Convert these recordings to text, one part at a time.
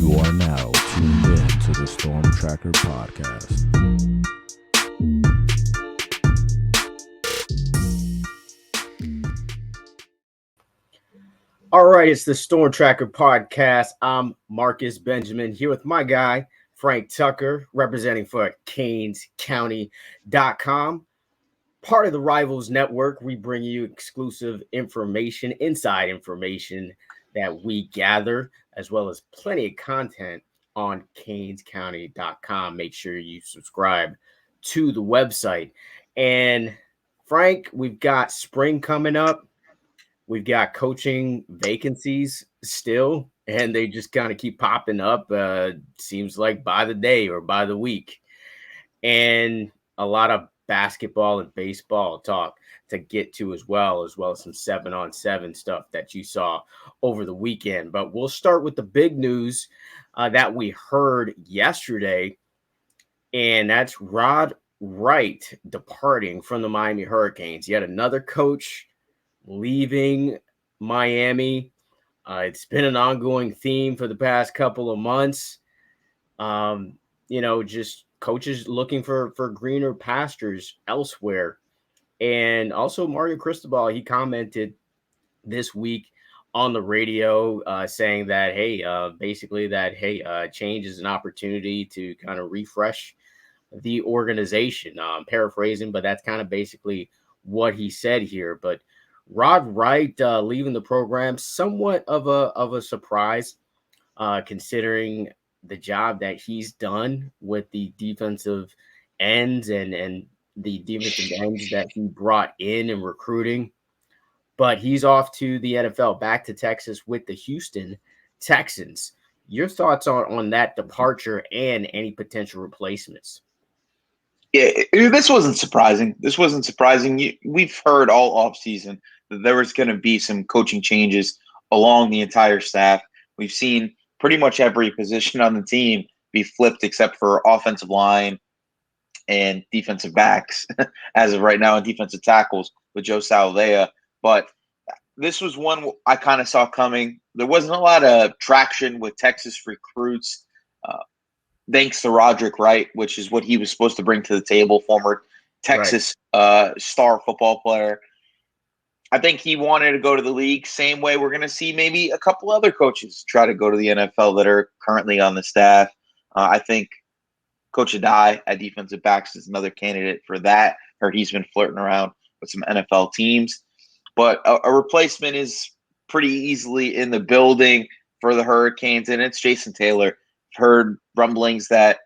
You are now tuned in to the Storm Tracker podcast. All right, it's the Storm Tracker podcast. I'm Marcus Benjamin here with my guy, Frank Tucker, representing for CanesCounty.com. Part of the Rivals Network, we bring you exclusive information, inside information that we gather, as well as plenty of content on CanesCounty.com. Make sure you subscribe to the website. And Frank, we've got spring coming up. We've got coaching vacancies still, and they just kind of keep popping up. Seems like by the day or by the week. And a lot of basketball and baseball talk to get to as well as some 7-on-7 stuff that you saw over the weekend. But we'll start with the big news that we heard yesterday, and that's Rod Wright departing from the Miami Hurricanes. Yet another coach leaving Miami. It's been an ongoing theme for the past couple of months. Just coaches looking for greener pastures elsewhere. And also Mario Cristobal, he commented this week on the radio saying that, change is an opportunity to kind of refresh the organization. Paraphrasing, but that's kind of basically what he said here. But Rod Wright leaving the program, somewhat of a surprise, considering the job that he's done with the defensive ends and the defensive ends that he brought in recruiting. But he's off to the NFL, back to Texas with the Houston Texans. Your thoughts on that departure and any potential replacements? Yeah, this wasn't surprising. We've heard all offseason that there was going to be some coaching changes along the entire staff. We've seen pretty much every position on the team be flipped except for offensive line and defensive backs as of right now, and defensive tackles with Joe Salavea. But this was one I kind of saw coming. There wasn't a lot of traction with Texas recruits. Thanks to Roderick Wright, which is what he was supposed to bring to the table, former Texas star football player. I think he wanted to go to the league. Same way we're going to see maybe a couple other coaches try to go to the NFL that are currently on the staff. I think Coach Adai at defensive backs is another candidate for that. Heard he's been flirting around with some NFL teams. But a replacement is pretty easily in the building for the Hurricanes, and it's Jason Taylor. Heard rumblings that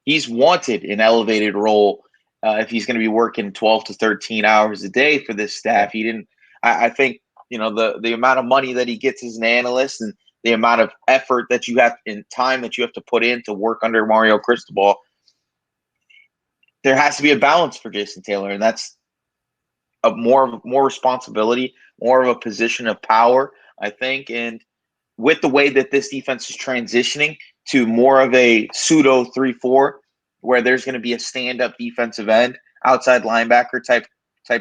he's wanted an elevated role if he's going to be working 12 to 13 hours a day for this staff. I think, the amount of money that he gets as an analyst and the amount of effort that you have and time that you have to put in to work under Mario Cristobal, there has to be a balance for Jason Taylor, and that's more responsibility, more of a position of power, I think. And with the way that this defense is transitioning to more of a pseudo 3-4, where there's going to be a stand-up defensive end, outside linebacker type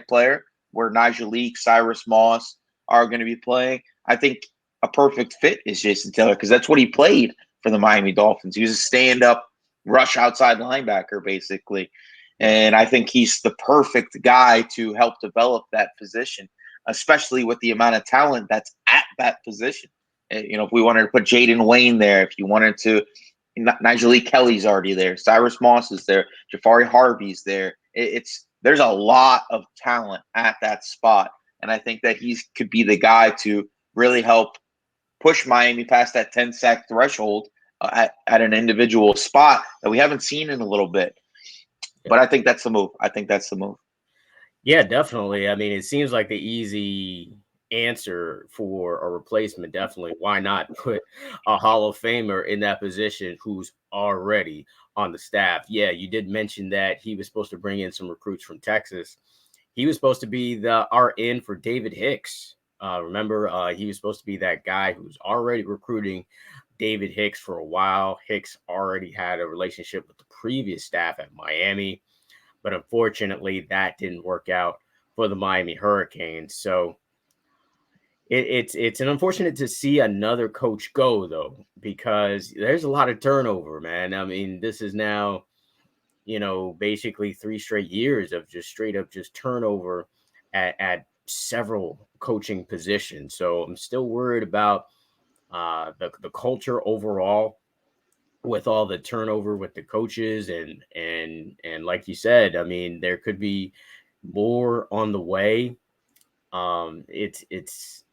player, where Nigel Leak, Cyrus Moss are going to be playing. I think a perfect fit is Jason Taylor, because that's what he played for the Miami Dolphins. He was a stand-up rush outside linebacker, basically. And I think he's the perfect guy to help develop that position, especially with the amount of talent that's at that position. If we wanted to put Jaden Wayne there, if you wanted to, Nigel Lee Kelly's already there, Cyrus Moss is there, Jafari Harvey's there. There's a lot of talent at that spot, and I think that he could be the guy to really help push Miami past that 10-sack threshold at an individual spot that we haven't seen in a little bit. Yeah. But I think that's the move. Yeah, definitely. I mean, it seems like the easy answer for a replacement. Definitely, why not put a Hall of Famer in that position who's already on the staff? Yeah, you did mention that he was supposed to bring in some recruits from Texas. He was supposed to be the RN for David Hicks. Remember, he was supposed to be that guy who's already recruiting David Hicks for a while. Hicks already had a relationship with the previous staff at Miami, but unfortunately that didn't work out for the Miami Hurricanes. So it's an unfortunate to see another coach go, though, because there's a lot of turnover, man. I mean, this is now, basically 3 straight years of just straight up just turnover at several coaching positions. So I'm still worried about the culture overall with all the turnover with the coaches and like you said, I mean, there could be more on the way. It's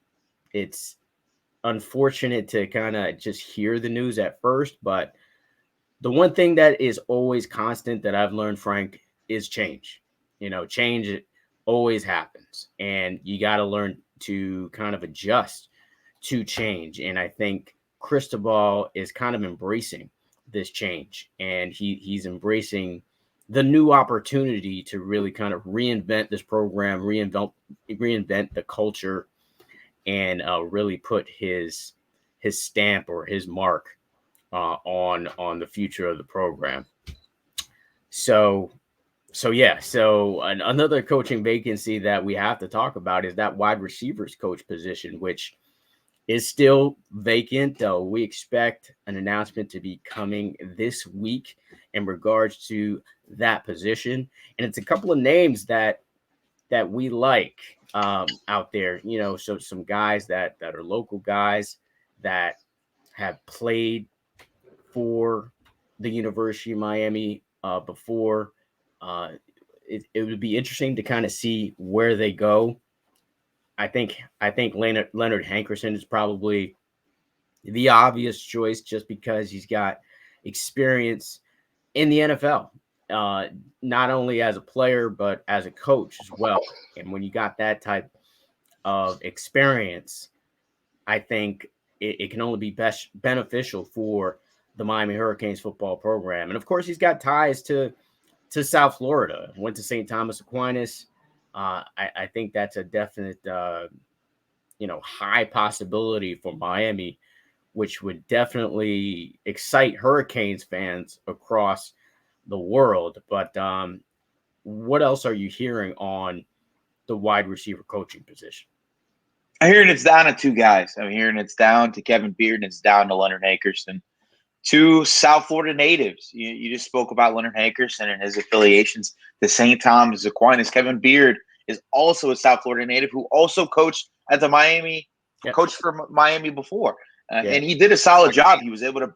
unfortunate to kind of just hear the news at first, but the one thing that is always constant that I've learned, Frank, is change. Change always happens, and you got to learn to kind of adjust to change. And I think Cristobal is kind of embracing this change, and he's embracing the new opportunity to really kind of reinvent this program, reinvent the culture, and really put his stamp or his mark on the future of the program. So another coaching vacancy that we have to talk about is that wide receivers coach position, which is still vacant. We expect an announcement to be coming this week in regards to that position, and it's a couple of names that we like out there. So some guys that are local guys that have played for the University of Miami before. It would be interesting to kind of see where they go. I think Leonard Hankerson is probably the obvious choice just because he's got experience in the NFL, not only as a player but as a coach as well. And when you got that type of experience, I think it can only be best beneficial for the Miami Hurricanes football program. And of course, he's got ties to South Florida. Went to St. Thomas Aquinas. I think that's a definite, high possibility for Miami, which would definitely excite Hurricanes fans across the world. But what else are you hearing on the wide receiver coaching position? I'm hearing it's down to two guys. I'm hearing it's down to Kevin Beard and it's down to Leonard Hankerson. Two South Florida natives. You just spoke about Leonard Hankerson and his affiliations to St. Thomas Aquinas. Kevin Beard is also a South Florida native who also coached at the Miami, coached for Miami before. And he did a solid job. He was able to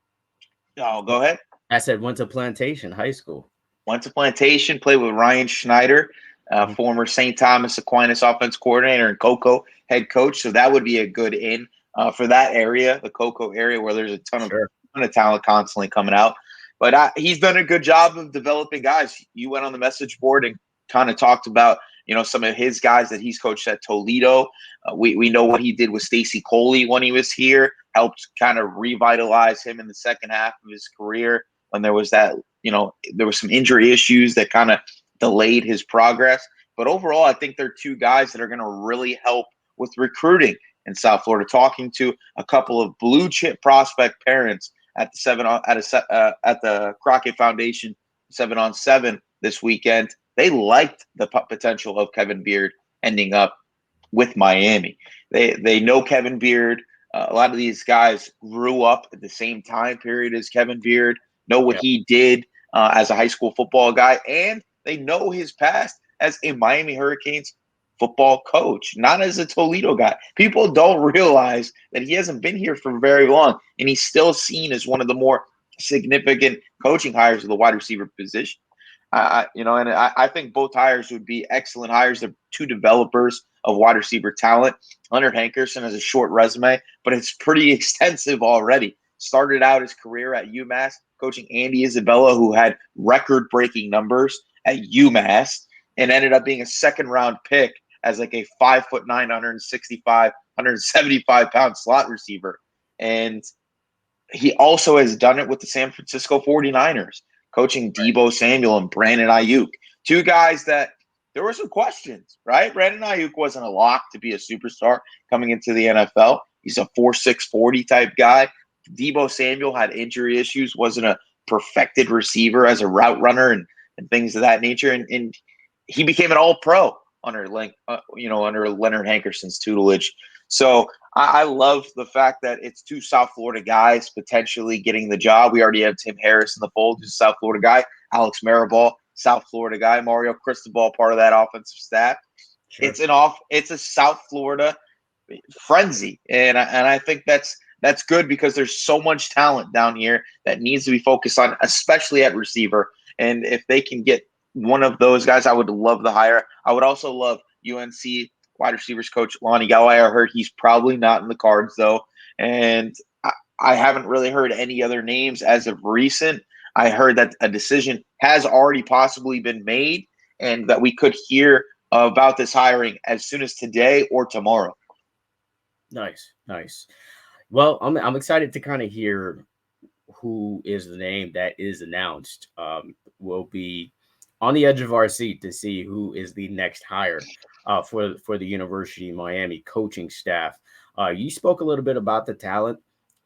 – oh, go ahead. I said went to Plantation High School. Went to Plantation, played with Ryan Schneider, former St. Thomas Aquinas offense coordinator and Cocoa head coach. So that would be a good in for that area, the Cocoa area, where there's a ton of talent constantly coming out. But he's done a good job of developing guys. You went on the message board and kind of talked about, some of his guys that he's coached at Toledo. We know what he did with Stacy Coley when he was here, helped kind of revitalize him in the second half of his career when there was that, there were some injury issues that kind of delayed his progress. But overall, I think they're two guys that are going to really help with recruiting in South Florida. Talking to a couple of blue chip prospect parents at the Crockett Foundation 7-on-7 this weekend, they liked the potential of Kevin Beard ending up with Miami. They know Kevin Beard. A lot of these guys grew up at the same time period as Kevin Beard, know what he did as a high school football guy, and they know his past as a Miami Hurricanes football coach, not as a Toledo guy. People don't realize that he hasn't been here for very long, and he's still seen as one of the more significant coaching hires of the wide receiver position. I think both hires would be excellent hires. They're two developers of wide receiver talent. Leonard Hankerson has a short resume, but it's pretty extensive already. Started out his career at UMass, coaching Andy Isabella, who had record-breaking numbers at UMass, and ended up being a second-round pick as like a 5'9", 165, 175-pound slot receiver. And he also has done it with the San Francisco 49ers, coaching Deebo Samuel and Brandon Ayuk. Two guys that there were some questions, right? Brandon Ayuk wasn't a lock to be a superstar coming into the NFL. He's a 4'6", 40 type guy. Deebo Samuel had injury issues, wasn't a perfected receiver as a route runner and things of that nature. And he became an all-pro under Leonard Hankerson's tutelage. So I love the fact that it's two South Florida guys potentially getting the job. We already have Tim Harris in the fold, who's a South Florida guy. Alex Maribal, South Florida guy. Mario Cristobal, part of that offensive staff. Sure. It's a South Florida frenzy, and I think that's good because there's so much talent down here that needs to be focused on, especially at receiver. And if they can get one of those guys, I would love the hire. I would also love UNC wide receivers coach Lonnie Galloway. I heard he's probably not in the cards though, and I haven't really heard any other names as of recent. I heard that a decision has already possibly been made, and that we could hear about this hiring as soon as today or tomorrow. Nice. Well, I'm excited to kind of hear who is the name that is announced. We'll be on the edge of our seat to see who is the next hire for the University of Miami coaching staff. You spoke a little bit about the talent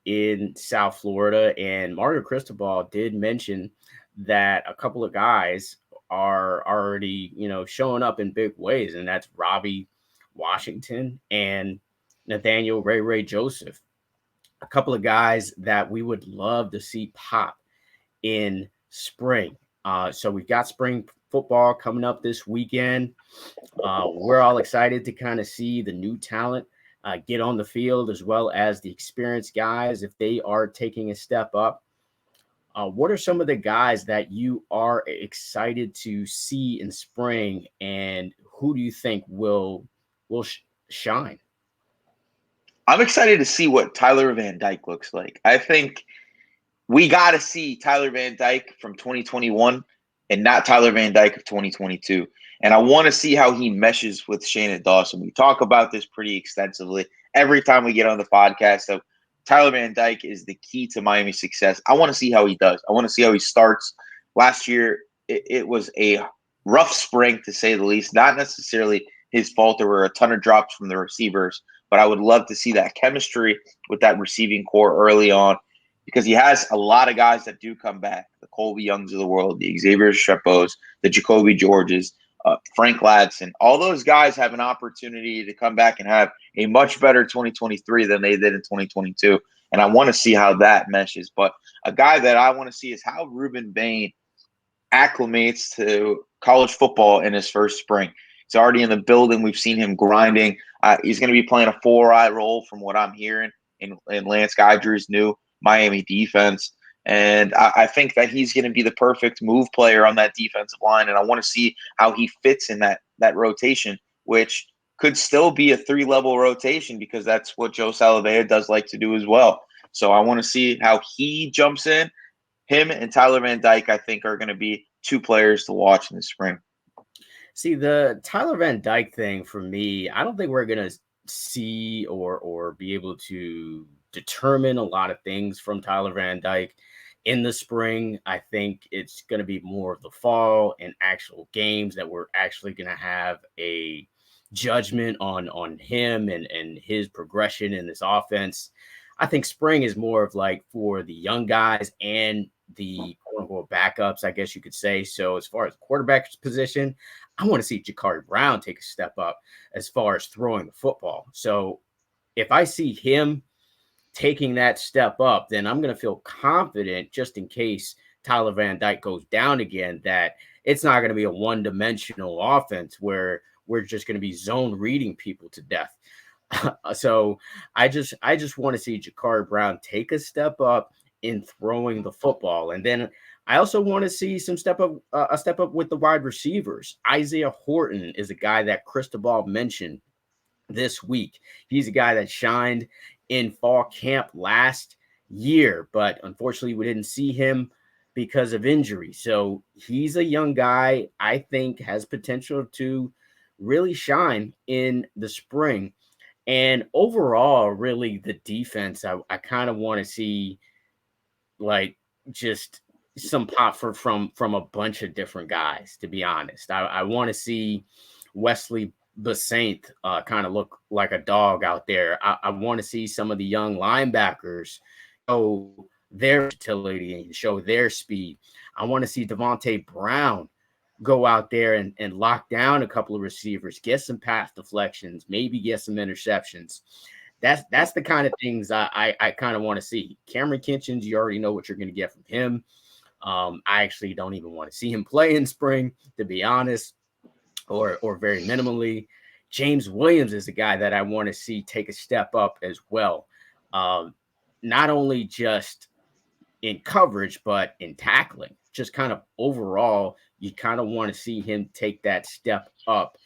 in South Florida, and Mario Cristobal did mention that a couple of guys are already, showing up in big ways, and that's Robbie Washington and Nathaniel Ray Joseph, a couple of guys that we would love to see pop in spring. So we've got spring football coming up this weekend. We're all excited to kind of see the new talent get on the field, as well as the experienced guys if they are taking a step up. What are some of the guys that you are excited to see in spring, and who do you think will shine? I'm excited to see what Tyler Van Dyke looks like. I think we got to see Tyler Van Dyke from 2021 and not Tyler Van Dyke of 2022. And I want to see how he meshes with Shannon Dawson. We talk about this pretty extensively every time we get on the podcast. So Tyler Van Dyke is the key to Miami's success. I want to see how he does. I want to see how he starts. Last year, it was a rough spring, to say the least. Not necessarily his fault. There were a ton of drops from the receivers, but I would love to see that chemistry with that receiving core early on, because he has a lot of guys that do come back. The Colby Youngs of the world, the Xavier Strepos, the Jacoby Georges, Frank Ladson. All those guys have an opportunity to come back and have a much better 2023 than they did in 2022. And I want to see how that meshes. But a guy that I want to see is how Ruben Bain acclimates to college football in his first spring. He's already in the building. We've seen him grinding. He's going to be playing a 4-eye role from what I'm hearing in Lance Guidry's new Miami defense. And I think that he's going to be the perfect move player on that defensive line. And I want to see how he fits in that rotation, which could still be a 3-level rotation, because that's what Joe Salavea does like to do as well. So I want to see how he jumps in. Him and Tyler Van Dyke, I think, are going to be two players to watch in the spring. See, the Tyler Van Dyke thing for me, I don't think we're going to see or be able to determine a lot of things from Tyler Van Dyke in the spring. I think it's going to be more of the fall and actual games that we're actually going to have a judgment on him and his progression in this offense. I think spring is more of like for the young guys and the quote unquote backups, I guess you could say. So as far as quarterback position, I want to see Jakari Brown take a step up as far as throwing the football. So if I see him taking that step up, then I'm going to feel confident, just in case Tyler Van Dyke goes down again, that it's not going to be a one-dimensional offense where we're just going to be zone reading people to death. So I just want to see Jakari Brown take a step up in throwing the football. And then I also want to see some a step up with the wide receivers. Isaiah Horton is a guy that Cristobal mentioned this week. He's a guy that shined in fall camp last year, but unfortunately we didn't see him because of injury. So he's a young guy I think has potential to really shine in the spring. And overall, really the defense, I kind of want to see like just some pop from a bunch of different guys, to be honest. I want to see Wesley Basaint kind of look like a dog out there. I want to see some of the young linebackers show their versatility and show their speed. I want to see Devontae Brown go out there and lock down a couple of receivers, get some pass deflections, maybe get some interceptions. That's the kind of things I kind of want to see. Cameron Kitchens, you already know what you're going to get from him. I actually don't even want to see him play in spring, to be honest, or very minimally. James Williams is the guy that I want to see take a step up as well. Um, Not only just in coverage, but in tackling. Just kind of overall, you kind of want to see him take that step up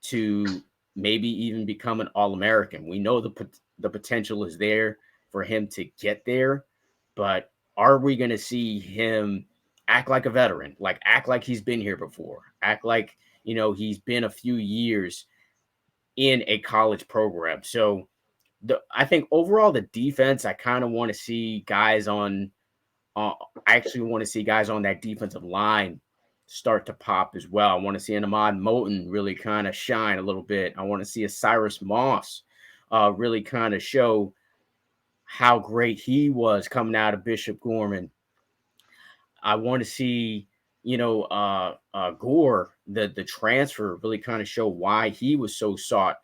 to maybe even become an All-American. We know the potential is there for him to get there, but are we going to see him act like a veteran, like act like he's been here before, act like he's been a few years in a college program? So I think overall the defense, I kind of want to see guys on. I actually want to see guys on that defensive line start to pop as well. I want to see an Ahmad Moten really kind of shine a little bit. I want to see a Cyrus Moss really kind of show how great he was coming out of Bishop Gorman. I want to see, Gore, the transfer, really kind of show why he was so sought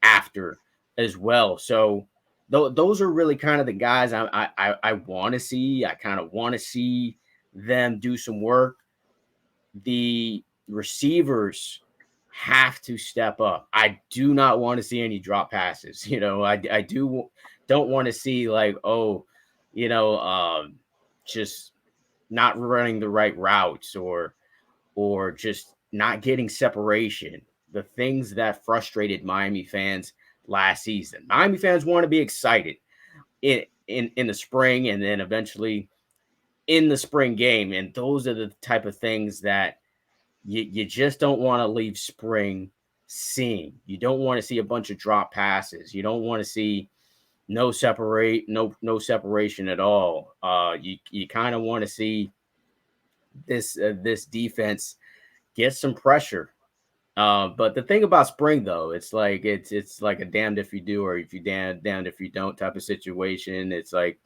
after as well. So those are really kind of the guys I want to see. I kind of want to see them do some work. The receivers have to step up. I do not want to see any drop passes. Don't want to see like, just not running the right routes or just not getting separation. The things that frustrated Miami fans last season. Miami fans want to be excited in the spring and then eventually in the spring game. And those are the type of things that you just don't want to leave spring seeing. You don't want to see a bunch of drop passes. You don't want to see no separation at all. You kind of want to see this defense get some pressure. But the thing about spring, though, it's like a damned if you do or if you damned if you don't type of situation. It's like,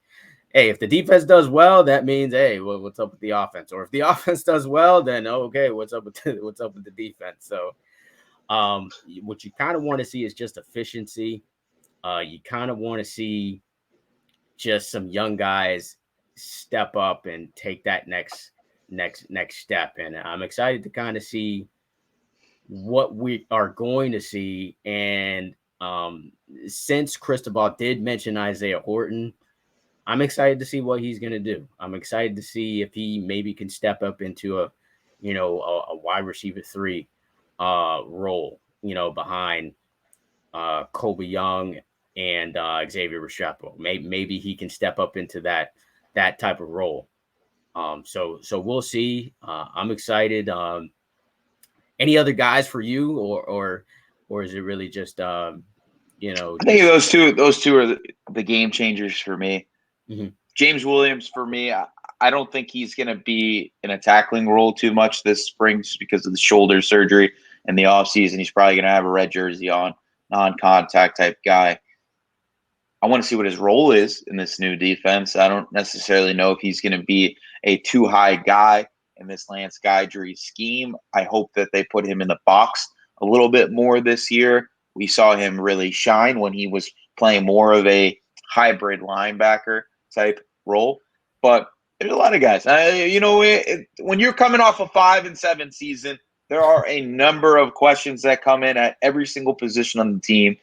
hey, if the defense does well, that means, hey, what's up with the offense? Or if the offense does well, then okay, what's up with the defense? So, what you kind of want to see is just efficiency. You kind of want to see just some young guys step up and take that next step. And I'm excited to kind of see what we are going to see. And since Cristobal did mention Isaiah Horton, I'm excited to see what he's going to do. I'm excited to see if he maybe can step up into a wide receiver 3 role, behind Colby Young and Xavier Restrepo. Maybe he can step up into that type of role. So we'll see. I'm excited. Any other guys for you, or is it really just I think those two are the game changers for me. Mm-hmm. James Williams, for me, I don't think he's going to be in a tackling role too much this spring just because of the shoulder surgery and the offseason. He's probably going to have a red jersey on, non-contact type guy. I want to see what his role is in this new defense. I don't necessarily know if he's going to be a too high guy in this Lance Guidry scheme. I hope that they put him in the box a little bit more this year. We saw him really shine when he was playing more of a hybrid linebacker type role. But there's a lot of guys. When you're coming off a 5-7 season, there are a number of questions that come in at every single position on the team.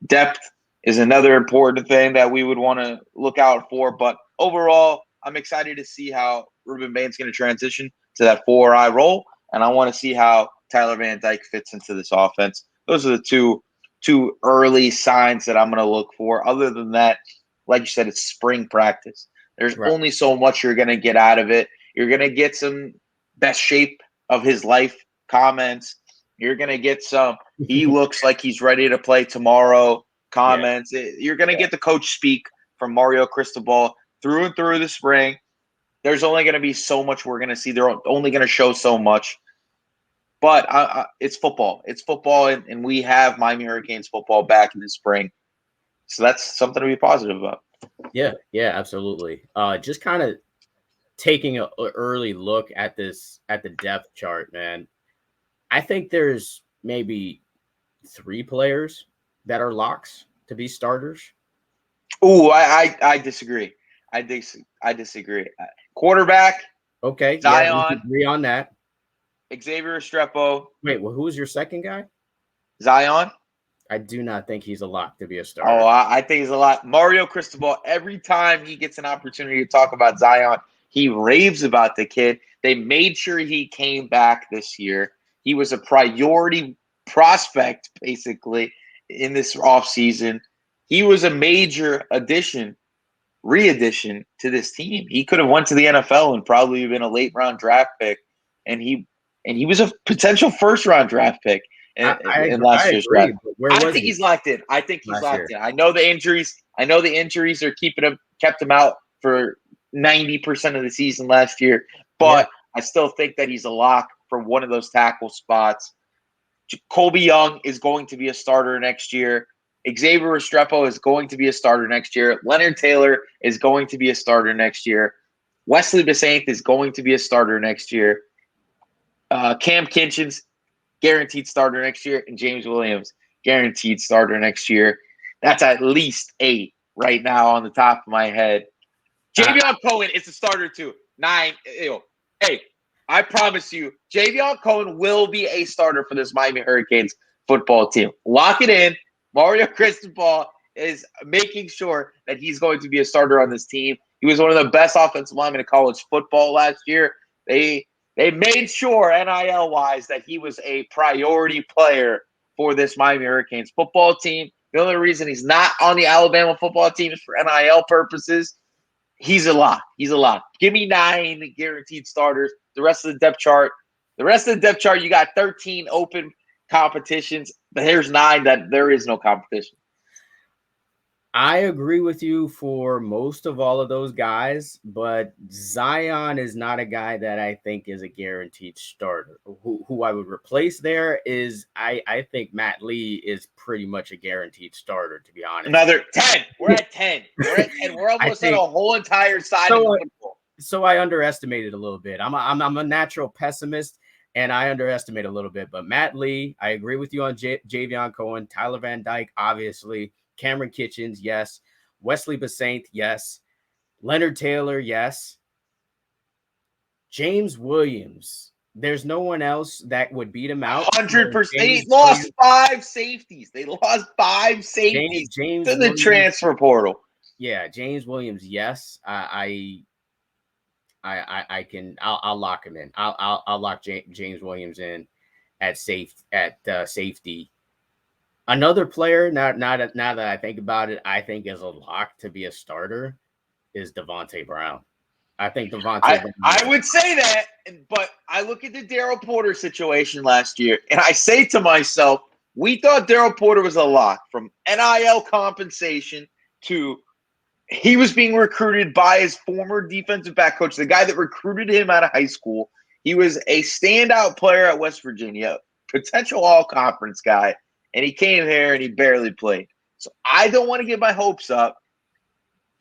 Depth is another important thing that we would want to look out for. But overall, I'm excited to see how Ruben Bain's going to transition to that 4-eye role. And I want to see how Tyler Van Dyke fits into this offense. Those are the two early signs that I'm going to look for. Other than that, like you said, it's spring practice. There's only so much you're going to get out of it. You're going to get some best shape of his life comments. You're going to get some, he looks like he's ready to play tomorrow comments. Yeah. You're going to get the coach speak from Mario Cristobal through and through the spring. There's only going to be so much we're going to see. They're only going to show so much. But it's football. It's football, and we have Miami Hurricanes football back in the spring. So that's something to be positive about. Yeah, absolutely. Just kind of taking an early look at the depth chart, man. I think there's maybe 3 players that are locks to be starters? Ooh, I disagree. I disagree. Quarterback, Okay, yeah, we Zion, agree on that. Xavier Restrepo, Wait, well, who's your second guy? Zion. I do not think he's a lock to be a Oh, starter. I think he's a lot. Mario Cristobal, every time he gets an opportunity to talk about Zion, he raves about the kid. They made sure he came back this year. He was a priority prospect, basically, in this offseason. He was a major re-addition to this team. He could have went to the NFL and probably been a late round draft pick. And he was a potential first round draft pick in last I year's draft. agree, but where I was think he he's locked in. I think he's last locked year? in. I know the injuries. Are kept him out for 90% of the season last year, but I still think that he's a lock for one of those tackle spots. Colby Young is going to be a starter next year. Xavier Restrepo is going to be a starter next year. Leonard Taylor is going to be a starter next year. Wesley Besaint is going to be a starter next year. Cam Kinchens, guaranteed starter next year, and James Williams, guaranteed starter next year. That's at least 8 right now on the top of my head. Javion Cohen is a starter too. 9. Hey, I promise you, Javion Cohen will be a starter for this Miami Hurricanes football team. Lock it in. Mario Cristobal is making sure that he's going to be a starter on this team. He was one of the best offensive linemen in college football last year. They made sure, NIL-wise, that he was a priority player for this Miami Hurricanes football team. The only reason he's not on the Alabama football team is for NIL purposes. He's a lock. He's a lock. Give me 9 guaranteed starters. The rest of the depth chart, you got 13 open competitions, but here's 9 that there is no competition. I agree with you for most of all of those guys, but Zion is not a guy that I think is a guaranteed starter. Who I would replace there is I think Matt Lee is pretty much a guaranteed starter, to be honest. Another 10. We're at 10. We're almost at a whole entire side of the football. So I underestimated a little bit. I'm a natural pessimist, and I underestimate a little bit. But Matt Lee, I agree with you on Javion Cohen, Tyler Van Dyke, obviously. Cameron Kitchens, yes. Wesley Besaint, yes. Leonard Taylor, yes. James Williams. There's no one else that would beat him out. 100%. They lost 5 safeties. James to the transfer portal. Yeah, James Williams, yes. I'll lock him in. I'll lock James Williams in at safety. Another player, now that I think about it, I think is a lock to be a starter is Devontae Brown. I think Devontae Brown. I would say that, but I look at the Daryl Porter situation last year, and I say to myself, we thought Daryl Porter was a lock from NIL compensation to he was being recruited by his former defensive back coach, the guy that recruited him out of high school. He was a standout player at West Virginia, potential all-conference guy. And he came here and he barely played. So I don't want to get my hopes up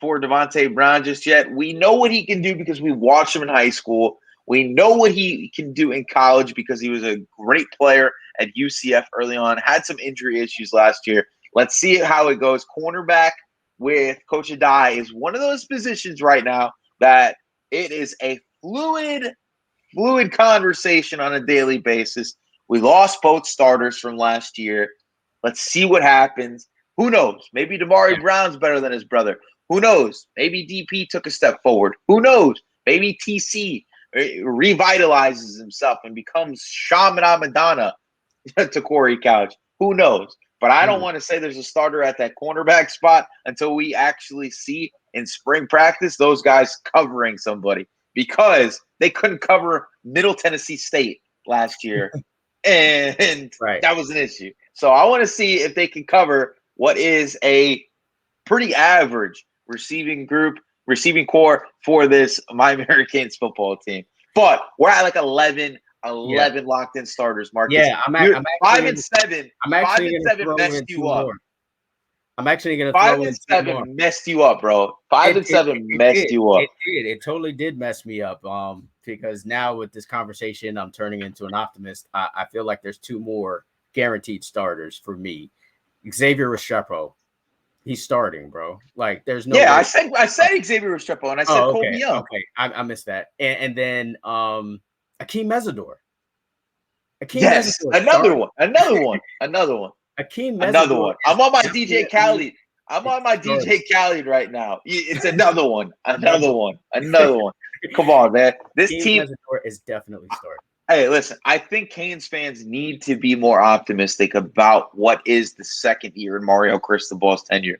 for Devontae Brown just yet. We know what he can do because we watched him in high school. We know what he can do in college because he was a great player at UCF early on, had some injury issues last year. Let's see how it goes. Cornerback with Coach Adai is one of those positions right now that it is a fluid conversation on a daily basis. We lost both starters from last year. Let's see what happens. Who knows? Maybe Damari Brown's better than his brother. Who knows? Maybe DP took a step forward. Who knows? Maybe TC revitalizes himself and becomes Shaman Amadana to Corey Couch. Who knows? But I don't want to say there's a starter at that cornerback spot until we actually see in spring practice those guys covering somebody, because they couldn't cover Middle Tennessee State last year. And that was an issue. So I want to see if they can cover what is a pretty average receiving core for this Miami Hurricanes football team. But we're at like 11 locked in starters, Marcus. Yeah, I'm 5 and 7. I'm actually 5 and 7 messed you up. I'm actually going to 5 and 7 messed you up, bro. 5 and 7 messed you up. It did. It totally did mess me up. Because now with this conversation, I'm turning into an optimist. I feel like there's 2 more guaranteed starters for me. Xavier Restrepo. He's starting, bro. Like, there's no Yeah, way. I said Xavier Restrepo, and I said Colby Young. Okay. I missed that. And then Akeem Mesidor. Yes, another one. Akeem Another Mesidor one. is I'm on my DJ definitely Khaled. I'm on my starting. DJ Khaled right now. It's another one. Another Another one. Come on, man. This Akeem team. Mesidor is definitely starting. Hey, listen, I think Canes fans need to be more optimistic about what is the second year in Mario Cristobal's tenure.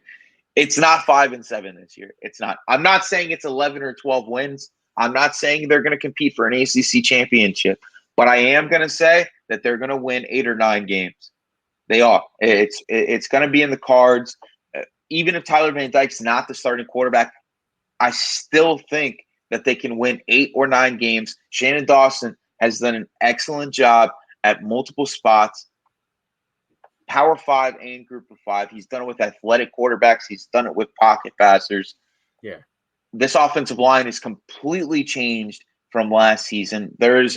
It's not 5-7 this year. It's not. I'm not saying it's 11 or 12 wins. I'm not saying they're going to compete for an ACC championship, but I am going to say that they're going to win 8 or 9 games. They are. It's going to be in the cards. Even if Tyler Van Dyke's not the starting quarterback, I still think that they can win 8 or 9 games. Shannon Dawson has done an excellent job at multiple spots, Power 5 and Group of 5. He's done it with athletic quarterbacks. He's done it with pocket passers. Yeah. This offensive line is completely changed from last season. There's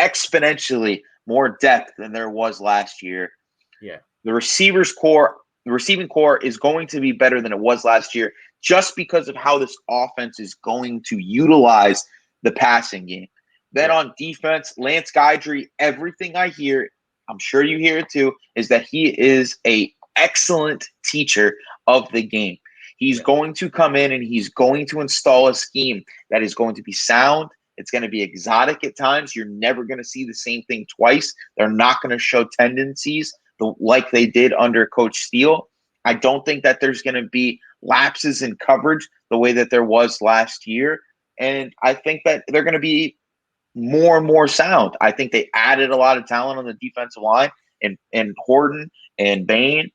exponentially more depth than there was last year. Yeah. The receiving core is going to be better than it was last year just because of how this offense is going to utilize the passing game. Then on defense, Lance Guidry, everything I hear, I'm sure you hear it too, is that he is an excellent teacher of the game. He's going to come in and he's going to install a scheme that is going to be sound. It's going to be exotic at times. You're never going to see the same thing twice. They're not going to show tendencies like they did under Coach Steele. I don't think that there's going to be lapses in coverage the way that there was last year. And I think that they're going to be more and more sound. I think they added a lot of talent on the defensive line and Horton and Bain.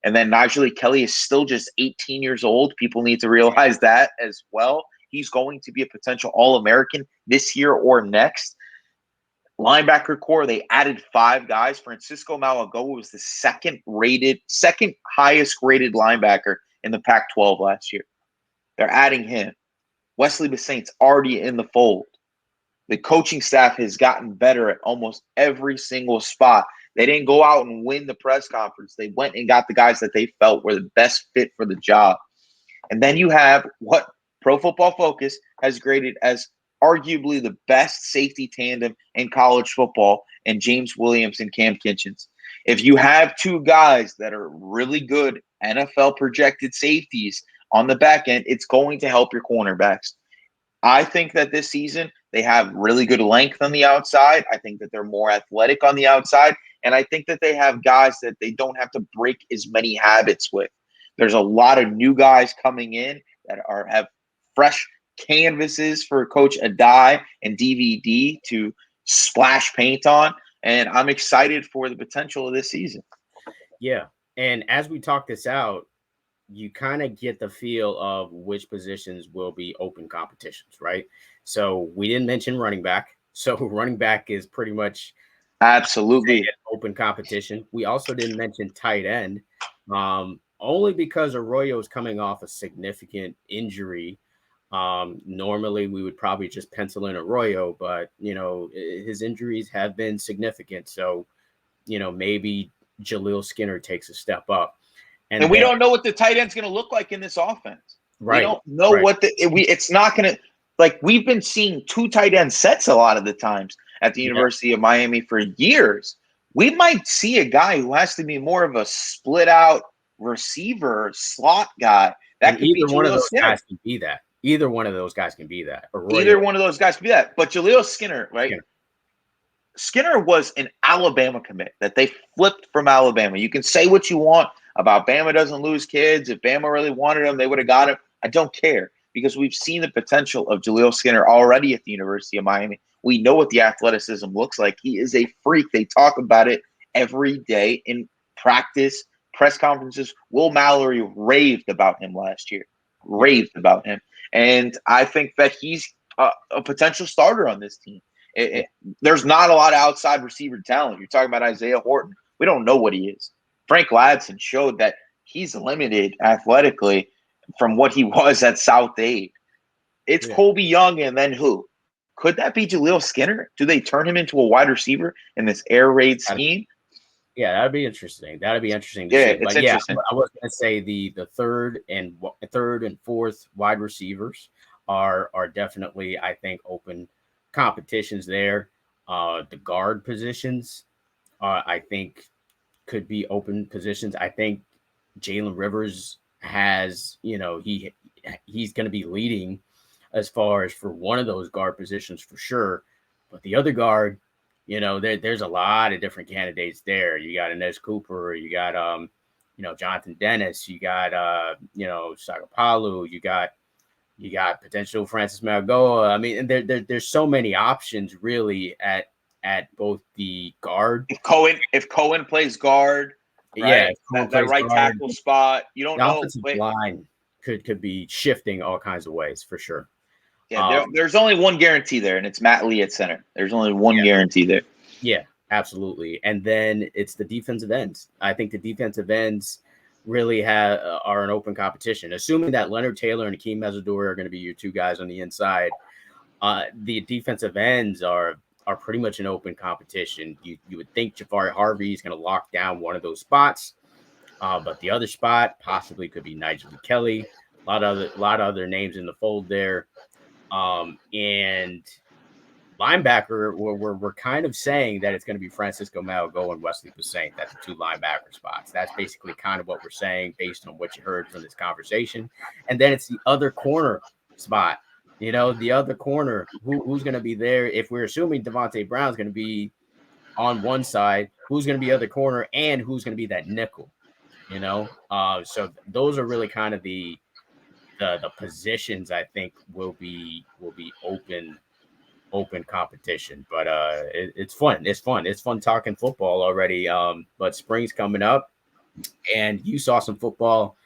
And then Nigel Kelly is still just 18 years old. People need to realize that as well. He's going to be a potential All-American this year or next. Linebacker core, they added 5 guys. Francisco Malagoa was the second highest rated linebacker in the Pac-12 last year. They're adding him. Wesley Basaint's already in the fold. The coaching staff has gotten better at almost every single spot. They didn't go out and win the press conference. They went and got the guys that they felt were the best fit for the job. And then you have what Pro Football Focus has graded as arguably the best safety tandem in college football, and James Williams and Cam Kinchens. If you have 2 guys that are really good NFL projected safeties on the back end, it's going to help your cornerbacks. I think that this season they have really good length on the outside. I think that they're more athletic on the outside. And I think that they have guys that they don't have to break as many habits with. There's a lot of new guys coming in that have fresh canvases for Coach Adai and DVD to splash paint on. And I'm excited for the potential of this season. Yeah. And as we talk this out, you kind of get the feel of which positions will be open competitions, right? So we didn't mention running back. So running back is pretty much absolutely open competition. We also didn't mention tight end, only because Arroyo is coming off a significant injury. Normally we would probably just pencil in Arroyo, but his injuries have been significant. So, maybe Jaleel Skinner takes a step up. And we don't know what the tight end's going to look like in this offense. Right. We don't know what it's not going to like. We've been seeing 2 tight end sets a lot of the times at the University of Miami for years. We might see a guy who has to be more of a split out receiver slot guy. That could be one of those Skinner. Guys can be that. Either one of those guys can be that. Either one of those guys can be that. But Jaleel Skinner, right? Skinner was an Alabama commit that they flipped from Alabama. You can say what you want about Bama doesn't lose kids. If Bama really wanted him, they would have got him. I don't care because we've seen the potential of Jaleel Skinner already at the University of Miami. We know what the athleticism looks like. He is a freak. They talk about it every day in practice, press conferences. Will Mallory raved about him last year, about him. And I think that he's a potential starter on this team. There's not a lot of outside receiver talent. You're talking about Isaiah Horton. We don't know what he is. Frank Ladson showed that he's limited athletically from what he was at South Dade. It's Colby Young and then who? Could that be Jaleel Skinner? Do they turn him into a wide receiver in this air raid scheme? Yeah, that'd be interesting. That'd be interesting to Yeah, see. it's But yeah, interesting. I was going to say the third and fourth wide receivers are definitely, I think, open competitions there. The guard positions, I think, could be open positions. I think Jalen Rivers has, he's going to be leading as far as for one of those guard positions for sure. But the other guard, there's a lot of different candidates there. You got Inez Cooper, you got Jonathan Dennis, you got Sagapalu, you got potential Francis Malgoa. I mean, and there's so many options really at both the guard. If Cohen plays guard, Yeah, right, if Cohen that plays right guard, tackle spot, you don't the know. offensive Wait, line could be shifting all kinds of ways for sure. yeah, Um, there's only one guarantee there, and it's Matt Lee at center. There's only one guarantee there. Yeah, absolutely. And then it's the defensive ends. I think the defensive ends really are an open competition. Assuming that Leonard Taylor and Akeem Mesidor are going to be your two guys on the inside, the defensive ends are pretty much an open competition. You would think Jafari Harvey is going to lock down one of those spots, but the other spot possibly could be Nigel Kelly. A lot of other names in the fold there, and linebacker, we're kind of saying that it's going to be Francisco Malgo and Wesley Passant at the two linebacker spots. That's basically kind of what we're saying based on what you heard from this conversation. And then it's the other corner spot. The other corner, who's going to be there? If we're assuming Devontae Brown's going to be on one side, who's going to be other corner, and who's going to be that nickel? So those are really kind of the positions I think will be open competition. But it's fun. It's fun talking football already. But spring's coming up, and you saw some football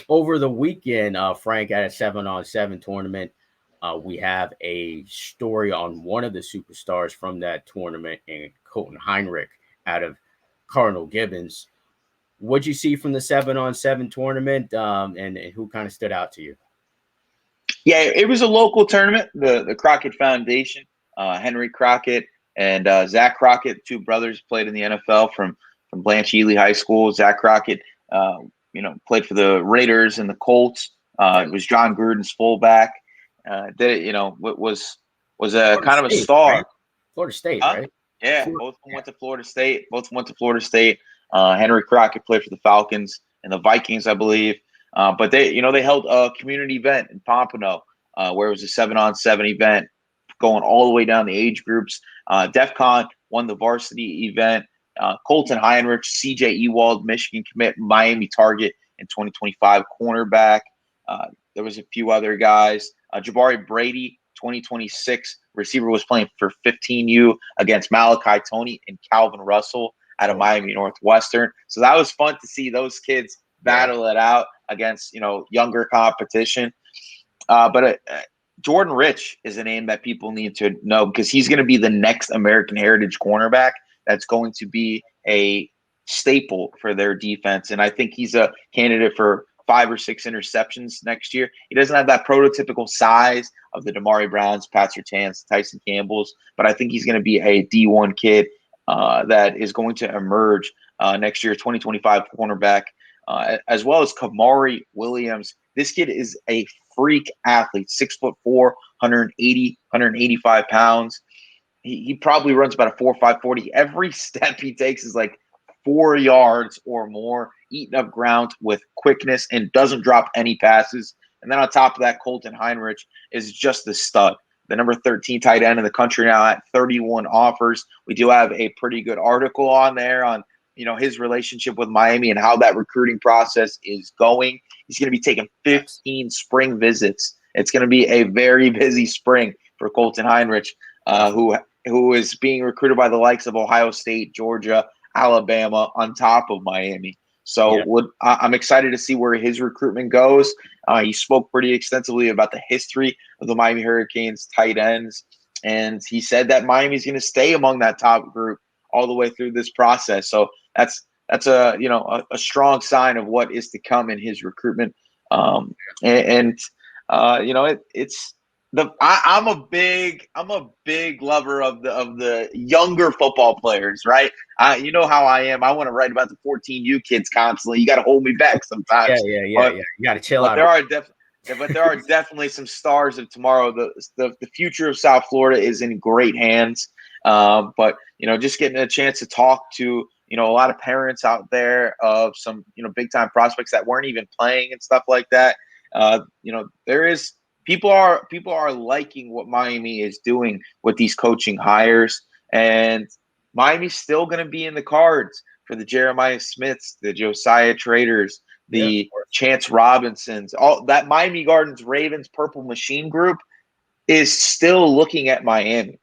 over the weekend, Frank, at a 7-on-7 tournament. We have a story on one of the superstars from that tournament, and Colton Heinrich out of Cardinal Gibbons. What'd you see from the 7-on-7 tournament, and who kind of stood out to you? Yeah, it was a local tournament. The Crockett Foundation, Henry Crockett and Zach Crockett, two brothers, played in the NFL from Blanche Ely High School. Zach Crockett, played for the Raiders and the Colts. It was John Gruden's fullback. Was a Florida kind of a State, star. right? Florida State, Huh? right? Yeah, both of them went to Florida State. Henry Crockett played for the Falcons and the Vikings, I believe. But they held a community event in Pompano, where it was a 7-on-7 event going all the way down the age groups. DEF CON won the varsity event. Colton Heinrich, CJ Ewald, Michigan commit, Miami target in 2025 cornerback. There was a few other guys. Jabari Brady, 2026 receiver, was playing for 15U against Malachi Tony and Calvin Russell out of Miami Northwestern. So that was fun to see those kids battle it out against younger competition. But Jordan Rich is a name that people need to know because he's going to be the next American Heritage cornerback that's going to be a staple for their defense. And I think he's a candidate for 5 or 6 interceptions next year. He doesn't have that prototypical size of the Damari Browns, Pat Surtains, Tyson Campbell's, but I think he's going to be a D1 kid that is going to emerge next year, 2025 cornerback, as well as Kamari Williams. This kid is a freak athlete, 6'4", 180, 185 pounds. He probably runs about a 4.5 40. Every step he takes is like 4 yards or more, eating up ground with quickness and doesn't drop any passes. And then on top of that, Colton Heinrich is just a stud. The number 13 tight end in the country now at 31 offers. We do have a pretty good article on there on his relationship with Miami and how that recruiting process is going. He's going to be taking 15 spring visits. It's going to be a very busy spring for Colton Heinrich, who is being recruited by the likes of Ohio State, Georgia, Alabama, on top of Miami. So I'm excited to see where his recruitment goes. He spoke pretty extensively about the history of the Miami Hurricanes tight ends, and he said that Miami's going to stay among that top group all the way through this process. So that's a strong sign of what is to come in his recruitment. It's I'm a big lover of the younger football players, right? You know how I am. I want to write about the 14U kids constantly. You got to hold me back Yeah, sometimes. But You got to chill but out. there are definitely some stars of tomorrow. The future of South Florida is in great hands. But just getting a chance to talk to a lot of parents out there of some big time prospects that weren't even playing and stuff like that. There is people are liking what Miami is doing with these coaching hires, and Miami's still going to be in the cards for the Jeremiah Smiths, the Josiah Traders, Yeah, of the course. Chance Robinsons. All that Miami Gardens Ravens Purple Machine group is still looking at Miami,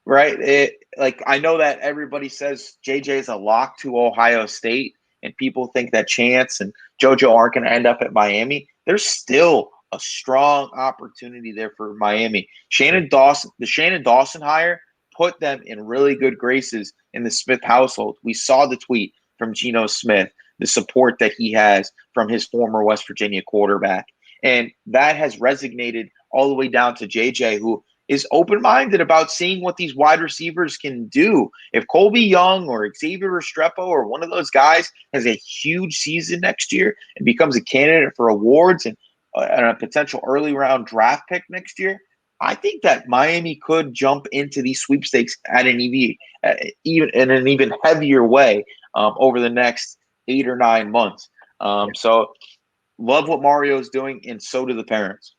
right? Like, I know that everybody says JJ is a lock to Ohio State, and people think that Chance and JoJo aren't going to end up at Miami. There's still a strong opportunity there for Miami. The Shannon Dawson hire put them in really good graces in the Smith household. We saw the tweet from Geno Smith, the support that he has from his former West Virginia quarterback. And that has resonated all the way down to JJ, who is open-minded about seeing what these wide receivers can do. If Colby Young or Xavier Restrepo or one of those guys has a huge season next year and becomes a candidate for awards and a potential early round draft pick next year, I think that Miami could jump into these sweepstakes at even in an even heavier way over the next 8 or 9 months. So love what Mario's doing, and so do the parents.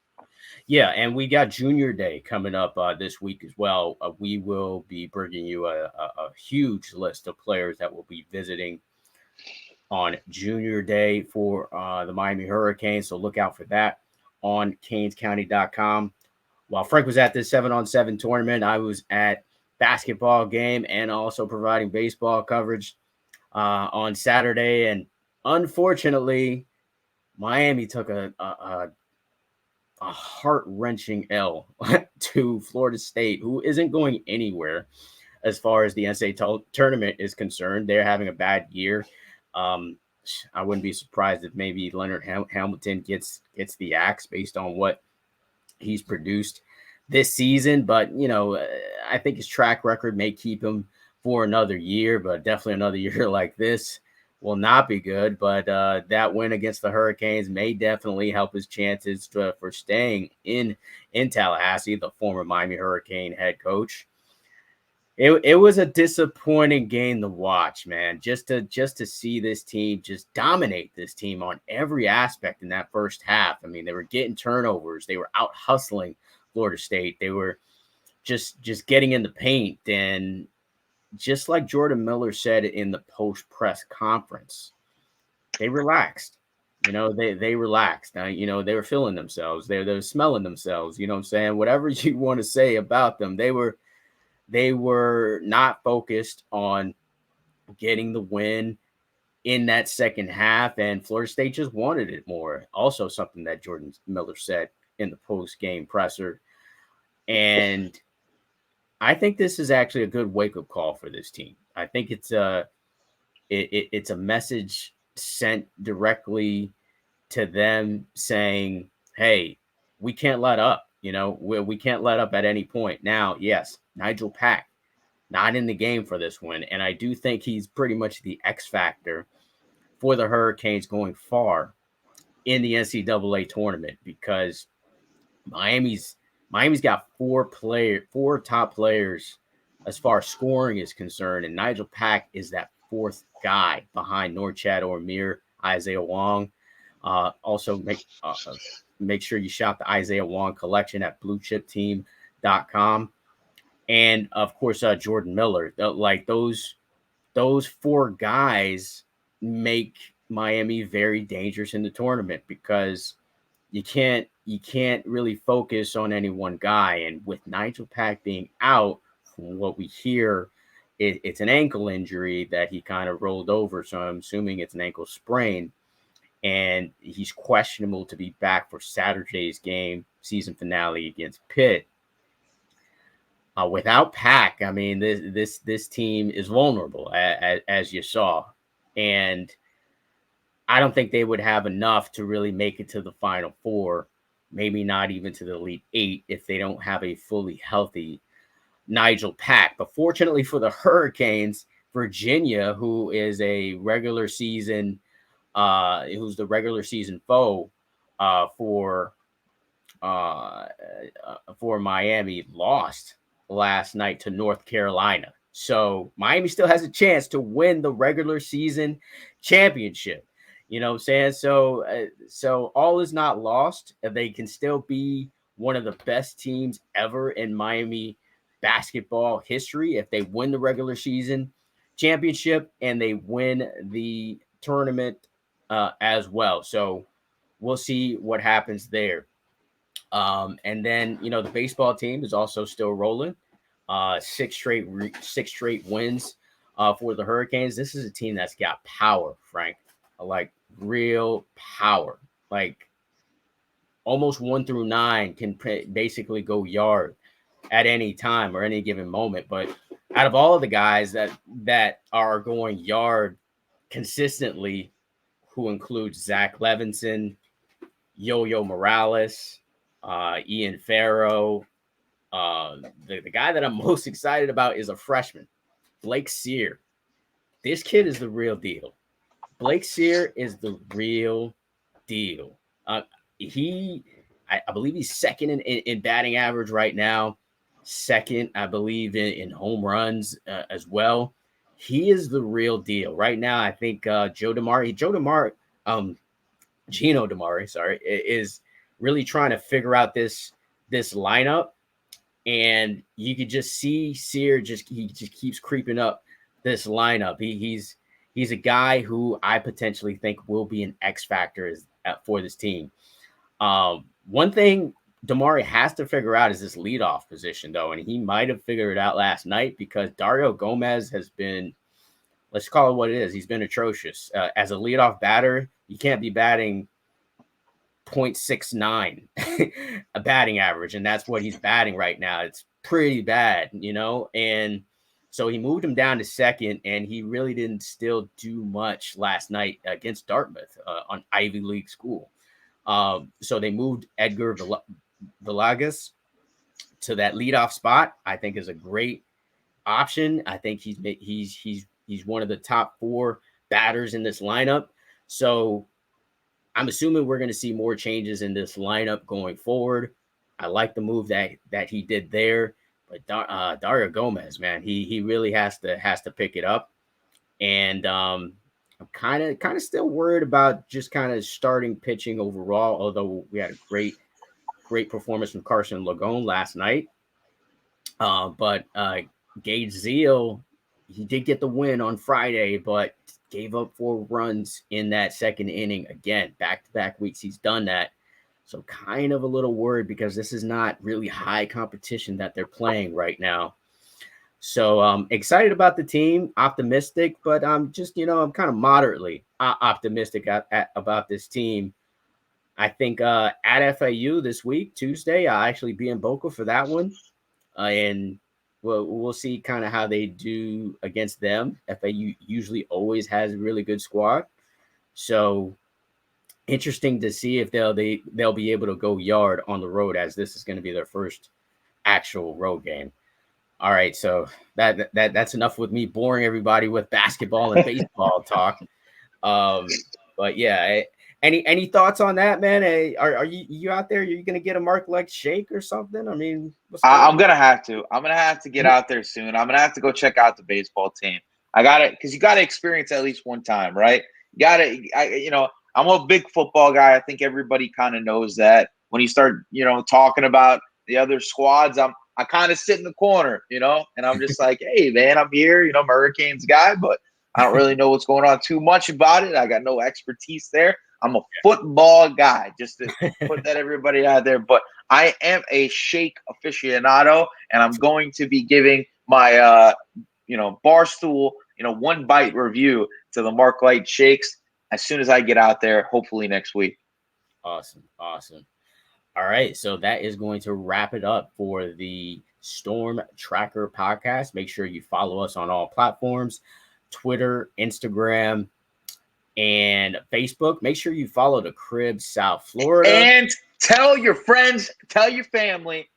Yeah, and we got Junior Day coming up this week as well. We will be bringing you a huge list of players that will be visiting on Junior Day for the Miami Hurricanes. So look out for that on CanesCounty.com. While Frank was at this 7-on-7 tournament, I was at basketball game and also providing baseball coverage on Saturday. And unfortunately, Miami took a heart-wrenching L to Florida State, who isn't going anywhere as far as the NCAA tournament is concerned. They're having a bad year. I wouldn't be surprised if maybe Leonard Hamilton gets the axe based on what he's produced this season. But, I think his track record may keep him for another year, but definitely another year like this will not be good. But that win against the Hurricanes may definitely help his chances for staying in Tallahassee, the former Miami Hurricane head coach. It was a disappointing game to watch, man. Just to see this team just dominate this team on every aspect in that first half. I mean, they were getting turnovers, they were out hustling Florida State, they were just getting in the paint, and just like Jordan Miller said in the post press conference, they relaxed. They relaxed. They were feeling themselves. They were smelling themselves. You know what I'm saying? Whatever you want to say about them, they were not focused on getting the win in that second half, and Florida State just wanted it more. Also, something that Jordan Miller said in the post game presser, and I think this is actually a good wake up call for this team. I think it's a message sent directly to them saying, "Hey, we can't let up. We can't let up at any point." Now, yes, Nigel Pack not in the game for this one, and I do think he's pretty much the X factor for the Hurricanes going far in the NCAA tournament, because Miami's got four top players as far as scoring is concerned, and Nigel Pack is that fourth guy behind Norchad Ormir, Isaiah Wong. Also make sure you shop the Isaiah Wong collection at bluechipteam.com. And of course, Jordan Miller. Like those four guys make Miami very dangerous in the tournament, because you can't really focus on any one guy. And with Nigel Pack being out, from what we hear, it's an ankle injury that he kind of rolled over. So I'm assuming it's an ankle sprain, and he's questionable to be back for Saturday's game, season finale against Pitt. Without Pack, I mean, this team is vulnerable, as you saw, and I don't think they would have enough to really make it to the Final Four maybe not even to the Elite Eight if they don't have a fully healthy Nigel Pack. But fortunately for the Hurricanes, Virginia, who is a regular season, who's the regular season foe uh, for uh, for Miami, lost last night to North Carolina. So Miami still has a chance to win the regular season championship. You know what I'm saying? So all is not lost. They can still be one of the best teams ever in Miami basketball history if they win the regular season championship and they win the tournament as well. So we'll see what happens there. And then the baseball team is also still rolling. Six straight wins for the Hurricanes. This is a team that's got power, Frank, like real power. Like almost 1 through 9 can basically go yard at any time or any given moment. But out of all of the guys that are going yard consistently, who includes Zach Levinson, Yo-Yo Morales, Ian Farrow. The guy that I'm most excited about is a freshman, Blake Sear. This kid is the real deal. Blake Sear is the real deal. I believe he's second in batting average right now. Second, I believe, in home runs as well. He is the real deal right now. I think Gino DeMari, sorry, is really trying to figure out this lineup, and you could just see Sear he just keeps creeping up this lineup. He's a guy who I potentially think will be an X factor for this team. One thing DeMari has to figure out is this leadoff position, though, and he might have figured it out last night because Dario Gomez has been, let's call it what it is, he's been atrocious. As a leadoff batter, you can't be batting 0.69 a batting average, and that's what he's batting right now. It's pretty bad, and so he moved him down to second, and he really didn't still do much last night against Dartmouth on Ivy League school. So they moved Edgar Villegas to that leadoff spot. I think is a great option. I think he's one of the top 4 batters in this lineup. So I'm assuming we're going to see more changes in this lineup going forward. I like the move that he did there, but Dario Gomez, man, he really has to pick it up. And I'm kind of still worried about just kind of starting pitching overall. Although we had a great performance from Carson Lagone last night, but Gage Zeal, he did get the win on Friday, but gave up 4 runs in that second inning. Again, back-to-back weeks he's done that. So kind of a little worried because this is not really high competition that they're playing right now. So excited about the team, optimistic, but I'm just, I'm kind of moderately optimistic about this team. I think at FAU this week, Tuesday, I'll actually be in Boca for that one. And we'll see kind of how they do against them. FAU usually always has a really good squad. So interesting to see if they'll be able to go yard on the road, as this is going to be their first actual road game. All right, so that's enough with me boring everybody with basketball and baseball talk. But yeah, any thoughts on that, man? Hey, are you out there? Are you gonna get a Mark Lex shake or something? I mean, I'm gonna have to get out there soon. I'm gonna have to go check out the baseball team. I got it because you got to experience at least one time, right? You got to, I'm a big football guy. I think everybody kind of knows that. When you start, talking about the other squads, I kind of sit in the corner, and I'm just like, hey, man, I'm here, I'm a Hurricanes guy, but I don't really know what's going on too much about it. I got no expertise there. I'm a football guy, just to put that everybody out there. But I am a shake aficionado, and I'm going to be giving my, Barstool, 1 bite review to the Mark Light shakes as soon as I get out there, hopefully next week. Awesome. All right, so that is going to wrap it up for the Storm Tracker podcast. Make sure you follow us on all platforms, Twitter, Instagram, and Facebook. Make sure you follow the Crib South Florida. And Tell your friends, tell your family.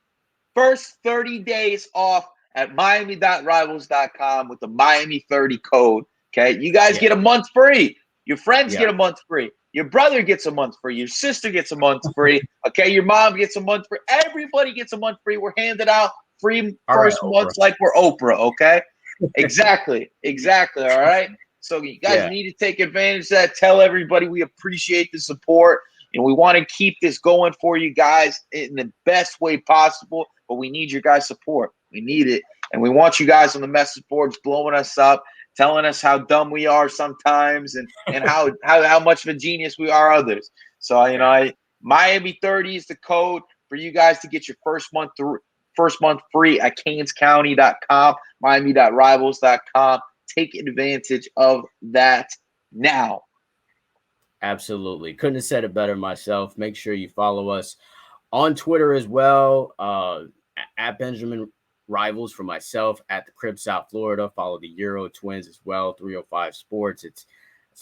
First 30 days off at Miami.rivals.com with the Miami 30 code. Okay. You guys get a month free. Your friends get a month free. Your brother gets a month free. Your sister gets a month free. Okay. Your mom gets a month free. Everybody gets a month free. We're handing out free first months like we're Oprah. Okay. Exactly. Exactly. All right. So you guys need to take advantage of that. Tell everybody we appreciate the support. And we want to keep this going for you guys in the best way possible, but we need your guys' support. We need it. And we want you guys on the message boards blowing us up, telling us how dumb we are sometimes and how much of a genius we are others. So, Miami 30 is the code for you guys to get your first month free at CanesCounty.com, Miami.rivals.com. Take advantage of that now. Absolutely. Couldn't have said it better myself. Make sure you follow us on Twitter as well, at Benjamin Rivals for myself, at the Crib South Florida. Follow the Euro Twins as well, 305 Sports. It's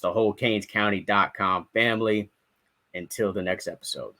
the whole CanesCounty.com family. Until the next episode.